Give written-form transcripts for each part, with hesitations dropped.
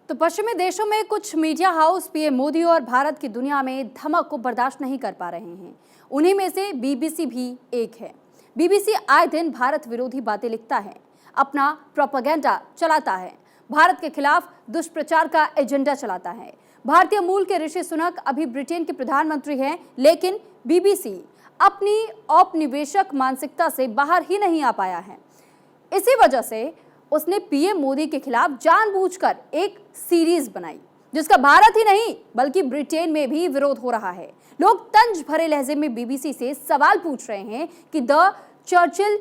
तो पश्चिमी देशों में कुछ मीडिया हाउस पीएम मोदी और भारत की दुनिया में धमक को बर्दाश्त नहीं कर पा रहे हैं। उन्हीं में से बीबीसी भी एक है। बीबीसी आए दिन भारत विरोधी बातें लिखता है, अपना प्रोपेगेंडा चलाता है, भारत के खिलाफ दुष्प्रचार का एजेंडा चलाता है। भारतीय मूल के ऋषि सुनक अभी ब्रिटेन के प्रधानमंत्री हैं, लेकिन बीबीसी अपनी औपनिवेशिक मानसिकता से बाहर ही नहीं आ पाया है। इसी वजह से उसने पीएम मोदी के खिलाफ जानबूझकर एक सीरीज बनाई, जिसका भारत ही नहीं बल्कि ब्रिटेन में भी विरोध हो रहा है। लोग तंज भरे लहजे में बीबीसी से सवाल पूछ रहे हैं कि द चर्चिल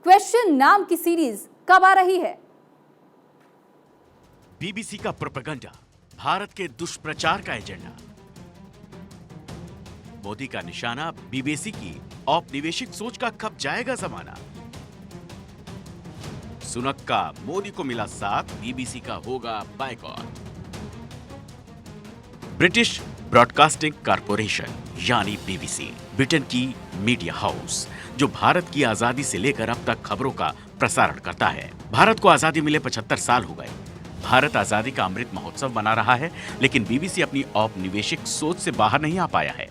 क्वेश्चन नाम की सीरीज कब आ रही है। बीबीसी का प्रोपेगेंडा, भारत के दुष्प्रचार का एजेंडा। मोदी का निशाना बीबीसी की औपनिवेशिक सोच का कब जाएगा जमाना। सुनक का मोदी को मिला साथ, बीबीसी का होगा बायकॉट। ब्रिटिश ब्रॉडकास्टिंग कॉरपोरेशन यानी बीबीसी ब्रिटेन की मीडिया हाउस जो भारत की आजादी से लेकर अब तक खबरों का प्रसारण करता है। भारत को आजादी मिले 75 साल हो गए। भारत आजादी का अमृत महोत्सव मना रहा है, लेकिन बीबीसी अपनी औपनिवेशिक सोच से बाहर नहीं आ पाया है।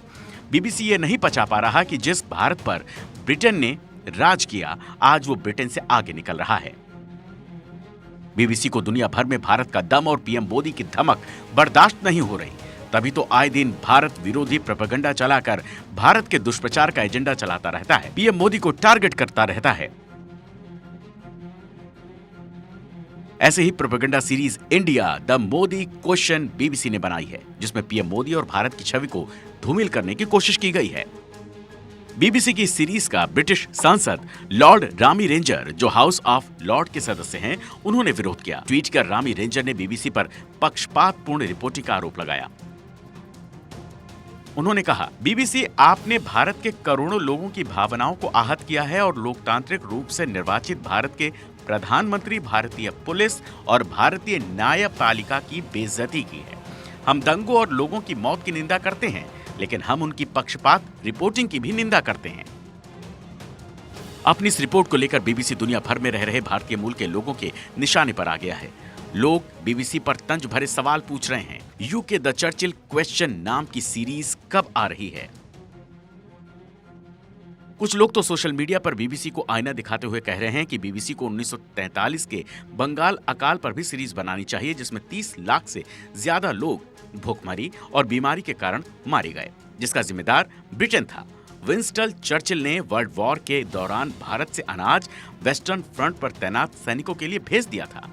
बीबीसी ये नहीं पचा पा रहा कि जिस भारत पर ब्रिटेन ने राज किया, आज वो ब्रिटेन से आगे निकल रहा है। बीबीसी को दुनिया भर में भारत का दम और पीएम मोदी की धमक बर्दाश्त नहीं हो रही। तभी तो आए दिन भारत विरोधी प्रोपेगेंडा चलाकर भारत के दुष्प्रचार का एजेंडा चलाता रहता है, पीएम मोदी को टारगेट करता रहता है। ऐसे ही propaganda series India the Modi question BBC ने बनाई है, जिसमें पीएम मोदी और भारत की छवि को धूमिल करने की कोशिश की गई है। बीबीसी की सीरीज का ब्रिटिश सांसद लॉर्ड रामी रेंजर, जो हाउस ऑफ लॉर्ड के सदस्य हैं, उन्होंने विरोध किया। ट्वीट कर रामी रेंजर ने बीबीसी पर पक्षपातपूर्ण रिपोर्टिंग का आरोप लगाया। उन्होंने कहा, बीबीसी आपने भारत के करोड़ों लोगों की भावनाओं को आहत किया है और लोकतांत्रिक रूप से निर्वाचित भारत के प्रधानमंत्री, भारतीय पुलिस और भारतीय न्यायपालिका की बेइज्जती की है। हम दंगों और लोगों की मौत की निंदा करते हैं, लेकिन हम उनकी पक्षपात रिपोर्टिंग की भी निंदा करते हैं। अपनी इस रिपोर्ट को लेकर बीबीसी दुनिया भर में रह रहे भारतीय मूल के लोगों के निशाने पर आ गया है। लोग बीबीसी पर तंज भरे सवाल पूछ रहे हैं। यूके द चर्चिल क्वेश्चन नाम की सीरीज कब आ रही है? कुछ लोग तो सोशल मीडिया पर बीबीसी को आईना दिखाते हुए कह रहे हैं कि बीबीसी को 1943 के बंगाल अकाल पर भी सीरीज बनानी चाहिए, जिसमें 30 लाख से ज्यादा लोग भूखमरी और बीमारी के कारण मारे गए, जिसका जिम्मेदार ब्रिटेन था। विंस्टन चर्चिल ने वर्ल्ड वॉर के दौरान भारत से अनाज वेस्टर्न फ्रंट पर तैनात सैनिकों के लिए भेज दिया था।